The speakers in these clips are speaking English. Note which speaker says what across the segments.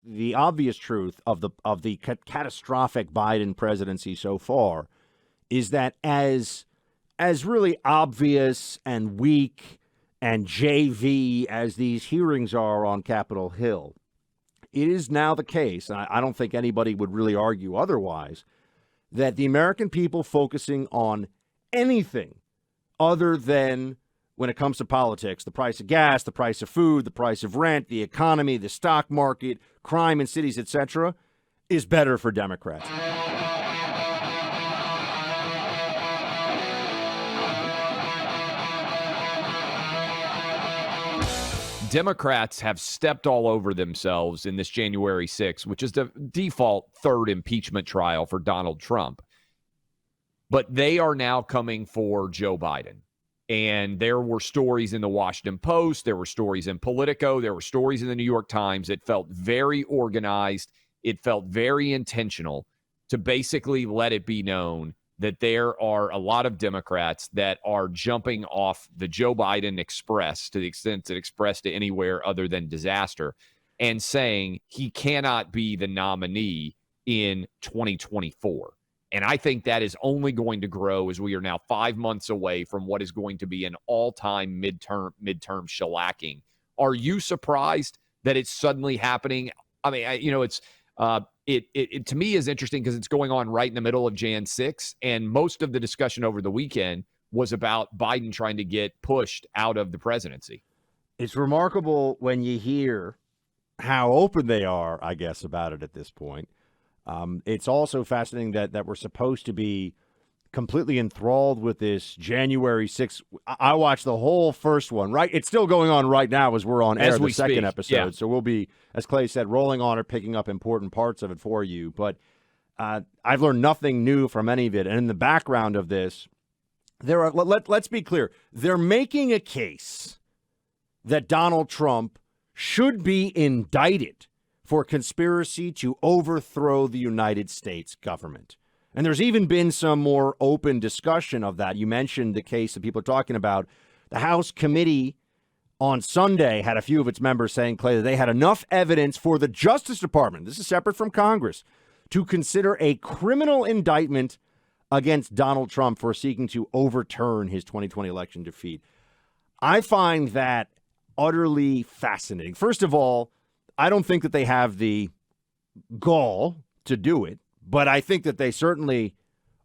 Speaker 1: the obvious truth of the catastrophic Biden presidency so far is that as really obvious and weak and JV as these hearings are on Capitol Hill, it is now the case, and I don't think anybody would really argue otherwise, that the American people focusing on anything other than, when it comes to politics, the price of gas, the price of food, the price of rent, the economy, the stock market, crime in cities, etc., is better for Democrats.
Speaker 2: Democrats have stepped all over themselves in this January 6th, which is the default third impeachment trial for Donald Trump. But they are now coming for Joe Biden. And there were stories in the Washington Post. There were stories in Politico. There were stories in the New York Times. It felt very organized. It felt very intentional to basically let it be known that there are a lot of Democrats that are jumping off the Joe Biden express, to the extent that express to anywhere other than disaster, and saying he cannot be the nominee in 2024. And I think that is only going to grow as we are now 5 months away from what is going to be an all-time midterm shellacking. Are you surprised that it's suddenly happening? I mean, it's it to me is interesting because it's going on right in the middle of Jan 6, and most of the discussion over the weekend was about Biden trying to get pushed out of the presidency.
Speaker 1: It's remarkable when you hear how open they are, I guess, about it at this point. It's also fascinating that we're supposed to be completely enthralled with this January 6th. I watched the whole first one, right? It's still going on right now as we're on air, the second episode. Yeah. So we'll be, as Clay said, rolling on or picking up important parts of it for you. But I've learned nothing new from any of it. And in the background of this, let's be clear. They're making a case that Donald Trump should be indicted for conspiracy to overthrow the United States government. And there's even been some more open discussion of that. You mentioned the case that people are talking about. The House committee on Sunday had a few of its members saying, Clay, that they had enough evidence for the Justice Department, this is separate from Congress, to consider a criminal indictment against Donald Trump for seeking to overturn his 2020 election defeat. I find that utterly fascinating. First of all, I don't think that they have the gall to do it, but I think that they certainly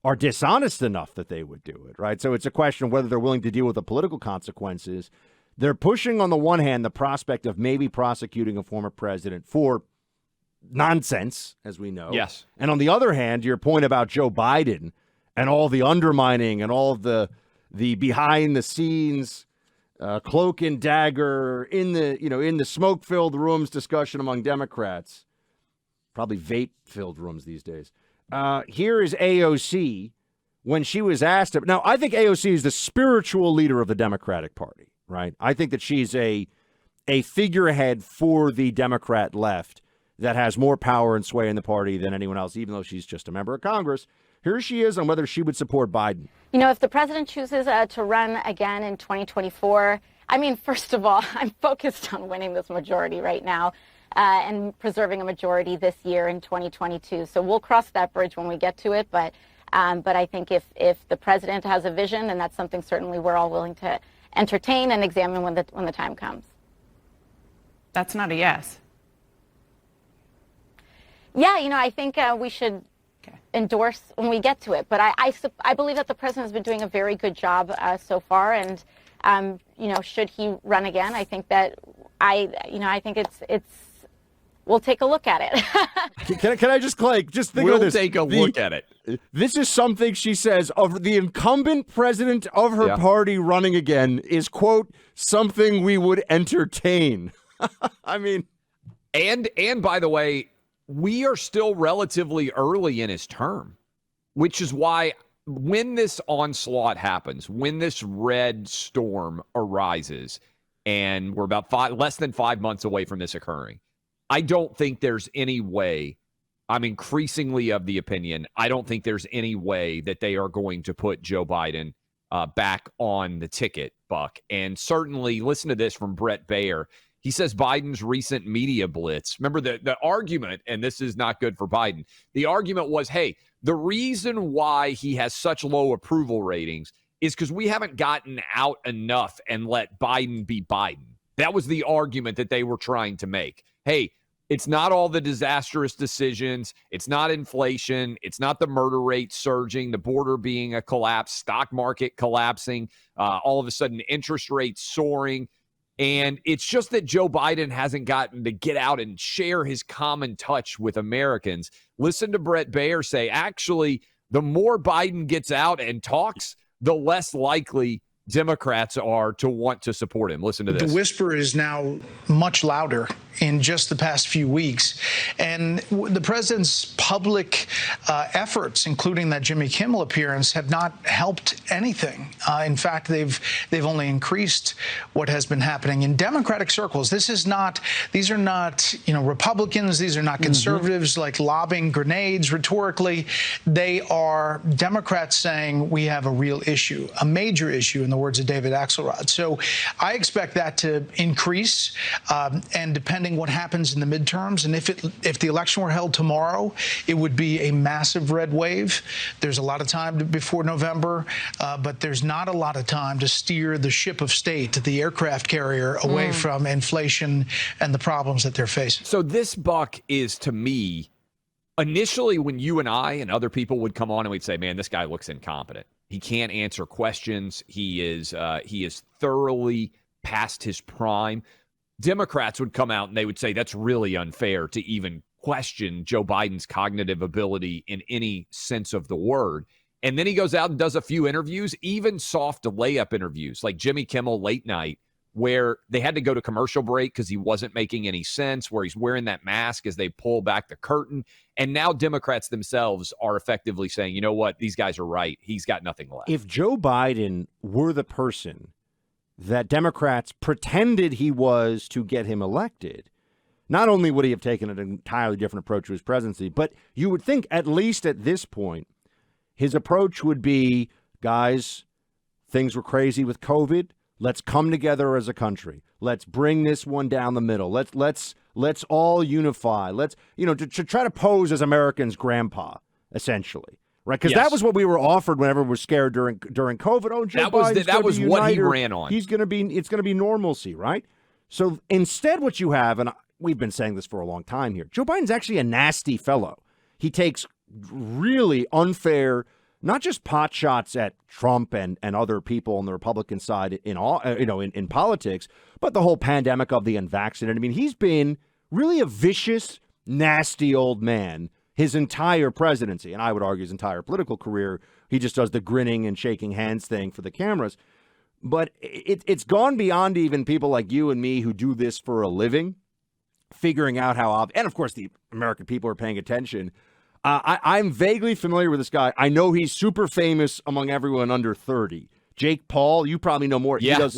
Speaker 1: are dishonest enough that they would do it, right? So it's a question of whether they're willing to deal with the political consequences. They're pushing, on the one hand, the prospect of maybe prosecuting a former president for nonsense, as we know.
Speaker 2: Yes.
Speaker 1: And on the other hand, your point about Joe Biden and all the undermining and all of the behind-the-scenes cloak and dagger in the smoke-filled rooms discussion among Democrats, probably vape-filled rooms these days. Here is AOC when she was asked. Now, I think AOC is the spiritual leader of the Democratic Party, right? I think that she's a figurehead for the Democrat left that has more power and sway in the party than anyone else, even though she's just a member of Congress. Here she is on whether she would support Biden.
Speaker 3: You know, if the president chooses to run again in 2024, I mean, first of all, I'm focused on winning this majority right now and preserving a majority this year in 2022. So we'll cross that bridge when we get to it. But I think if the president has a vision, then that's something certainly we're all willing to entertain and examine when the time comes.
Speaker 4: That's not a yes.
Speaker 3: Yeah, I think we should endorse when we get to it. But I believe that the president has been doing a very good job so far. And, should he run again, I think that I think it's we'll take a look at it.
Speaker 1: Can I just, Clay, just think
Speaker 2: we'll
Speaker 1: of this.
Speaker 2: We'll take a look at it.
Speaker 1: This is something she says of the incumbent president of her party running again is, quote, something we would entertain. I mean.
Speaker 2: And by the way, we are still relatively early in his term, which is why when this onslaught happens, when this red storm arises, and we're about less than 5 months away from this occurring, I don't think there's any way, I'm increasingly of the opinion, I don't think there's any way that they are going to put Joe Biden back on the ticket, Buck. And certainly, listen to this from Brett Baer. He says Biden's recent media blitz. Remember the argument, and this is not good for Biden. The argument was, hey, the reason why he has such low approval ratings is because we haven't gotten out enough and let Biden be Biden. That was the argument that they were trying to make. Hey, it's not all the disastrous decisions. It's not inflation. It's not the murder rate surging, the border being a collapse, stock market collapsing, all of a sudden interest rates soaring. And it's just that Joe Biden hasn't gotten to get out and share his common touch with Americans. Listen to Brett Baer say, actually, the more Biden gets out and talks, the less likely Democrats are to want to support him. Listen to this.
Speaker 5: The whisper is now much louder in just the past few weeks. And the president's public efforts, including that Jimmy Kimmel appearance, have not helped anything. In fact, they've only increased what has been happening in Democratic circles. These are not, Republicans. These are not conservatives like lobbing grenades rhetorically. They are Democrats saying we have a real issue, a major issue, in the words of David Axelrod. So I expect that to increase, and depending what happens in the midterms, and if the election were held tomorrow, it would be a massive red wave. There's a lot of time before November, but there's not a lot of time to steer the ship of state, the aircraft carrier, away from inflation and the problems that they're facing.
Speaker 2: So this, Buck, is, to me, initially when you and I and other people would come on and we'd say, man, this guy looks incompetent. He can't answer questions. He is thoroughly past his prime. Democrats would come out and they would say that's really unfair to even question Joe Biden's cognitive ability in any sense of the word. And then he goes out and does a few interviews, even soft layup interviews like Jimmy Kimmel late night, where they had to go to commercial break because he wasn't making any sense, where he's wearing that mask as they pull back the curtain. And now Democrats themselves are effectively saying, you know what, these guys are right. He's got nothing left.
Speaker 1: If Joe Biden were the person that Democrats pretended he was to get him elected, not only would he have taken an entirely different approach to his presidency, but you would think at least at this point, his approach would be, guys, things were crazy with COVID. Let's come together as a country. Let's bring this one down the middle. Let's all unify. Let's, to try to pose as Americans' grandpa, essentially. Right, because that was what we were offered whenever we were scared during COVID. Oh, Joe Biden's
Speaker 2: that was what he ran on.
Speaker 1: It's going to be normalcy, right? So instead, what you have, and we've been saying this for a long time here, Joe Biden's actually a nasty fellow. He takes really unfair, not just pot shots at Trump and other people on the Republican side in politics, but the whole pandemic of the unvaccinated. I mean, he's been really a vicious, nasty old man his entire presidency, and I would argue his entire political career. He just does the grinning and shaking hands thing for the cameras. But it's gone beyond even people like you and me who do this for a living, figuring out how, and of course the American people are paying attention. I'm vaguely familiar with this guy. I know he's super famous among everyone under 30. Jake Paul, you probably know more.
Speaker 2: Yeah,
Speaker 1: he does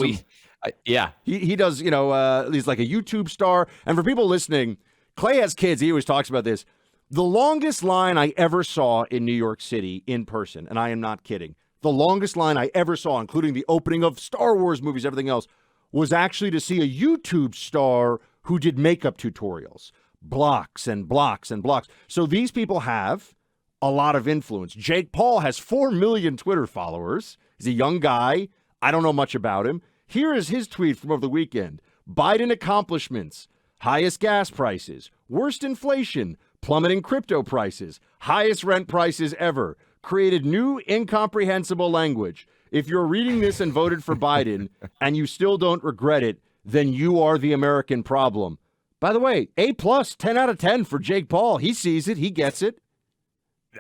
Speaker 1: he does, he's like a YouTube star. And for people listening, Clay has kids. He always talks about this. The longest line I ever saw in New York City in person, and I am not kidding, the longest line I ever saw, including the opening of Star Wars movies, everything else, was actually to see a YouTube star who did makeup tutorials. Blocks and blocks and blocks. So these people have a lot of influence. Jake Paul has 4 million Twitter followers. He's a young guy. I don't know much about him. Here is his tweet from over the weekend. Biden accomplishments, highest gas prices, worst inflation, plummeting crypto prices, highest rent prices ever, created new incomprehensible language. If you're reading this and voted for Biden and you still don't regret it, then you are the American problem. By the way, A+, 10 out of 10 for Jake Paul. He sees it. He gets it.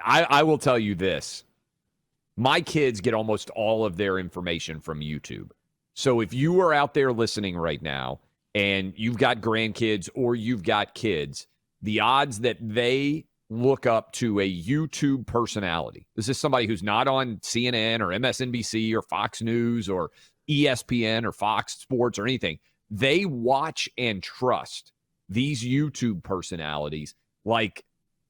Speaker 2: I will tell you this. My kids get almost all of their information from YouTube. So if you are out there listening right now and you've got grandkids or you've got kids, the odds that they look up to a YouTube personality, this is somebody who's not on CNN or MSNBC or Fox News or ESPN or Fox Sports or anything, they watch and trust these YouTube personalities like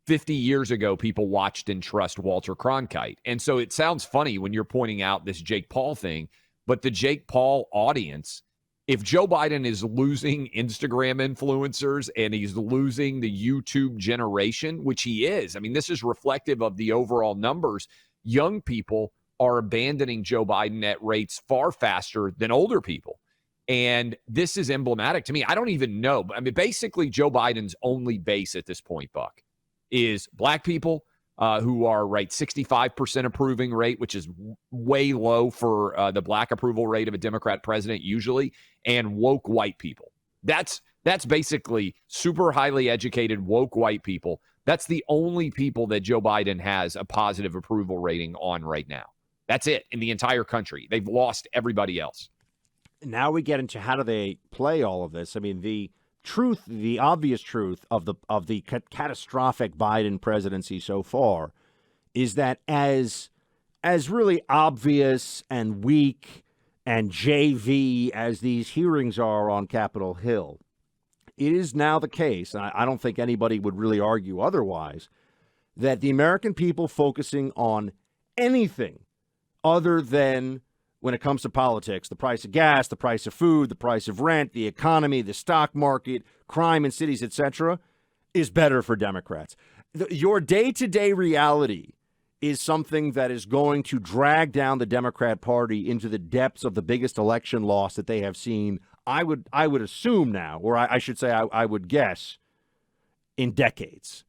Speaker 2: 50 years ago people watched and trust Walter Cronkite. And so it sounds funny when you're pointing out this Jake Paul thing, but the Jake Paul audience if Joe Biden is losing Instagram influencers and he's losing the YouTube generation, which he is, I mean, this is reflective of the overall numbers. Young people are abandoning Joe Biden at rates far faster than older people. And this is emblematic to me. I don't even know. I mean, basically, Joe Biden's only base at this point, Buck, is black people who are 65% approving rate, which is way low for the black approval rate of a Democrat president usually, and woke white people. That's basically super highly educated woke white people. That's the only people that Joe Biden has a positive approval rating on right now. That's it in the entire country. They've lost everybody else.
Speaker 1: Now we get into how do they play all of this. I mean, the truth, the obvious truth of the catastrophic Biden presidency so far is that as really obvious and weak and JV as these hearings are on Capitol Hill, it is now the case, and I don't think anybody would really argue otherwise, that the American people focusing on anything other than, when it comes to politics, the price of gas, the price of food, the price of rent, the economy, the stock market, crime in cities, etc., is better for Democrats. Your day-to-day reality is something that is going to drag down the Democrat Party into the depths of the biggest election loss that they have seen, I would assume now, or I should say I would guess, in decades.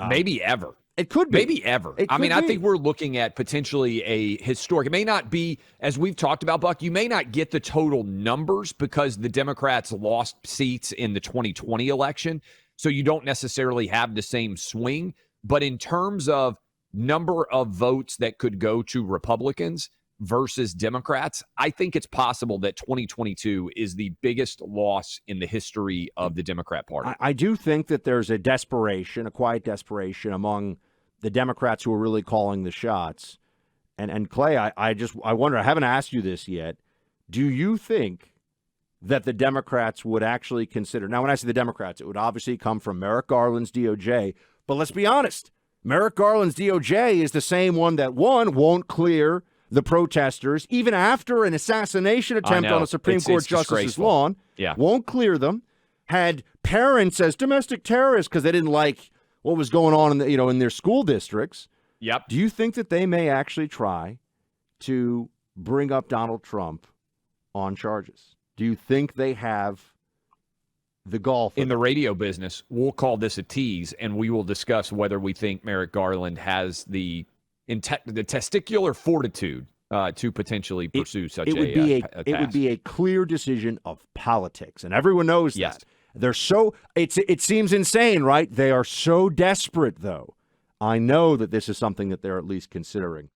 Speaker 2: Maybe ever.
Speaker 1: It could be.
Speaker 2: Maybe ever. I mean, I think we're looking at potentially a historic. It may not be, as we've talked about, Buck, you may not get the total numbers because the Democrats lost seats in the 2020 election. So you don't necessarily have the same swing. But in terms of number of votes that could go to Republicans versus Democrats, I think it's possible that 2022 is the biggest loss in the history of the Democrat Party.
Speaker 1: I do think that there's a desperation, a quiet desperation among the Democrats who are really calling the shots. And Clay, I wonder, I haven't asked you this yet. Do you think that the Democrats would actually consider, now when I say the Democrats, it would obviously come from Merrick Garland's DOJ, but let's be honest, Merrick Garland's DOJ is the same one that, one, won't clear the protesters, even after an assassination attempt on a Supreme Court justice's lawn, won't clear them, had parents as domestic terrorists because they didn't like what was going on in their school districts.
Speaker 2: Yep.
Speaker 1: Do you think that they may actually try to bring up Donald Trump on charges? Do you think they have the gall?
Speaker 2: In the radio business, we'll call this a tease, and we will discuss whether we think Merrick Garland has the testicular fortitude to potentially pursue such a task.
Speaker 1: It would be a clear decision of politics, and everyone knows that. They're so it seems insane, right? They are so desperate, though. I know that this is something that they're at least considering.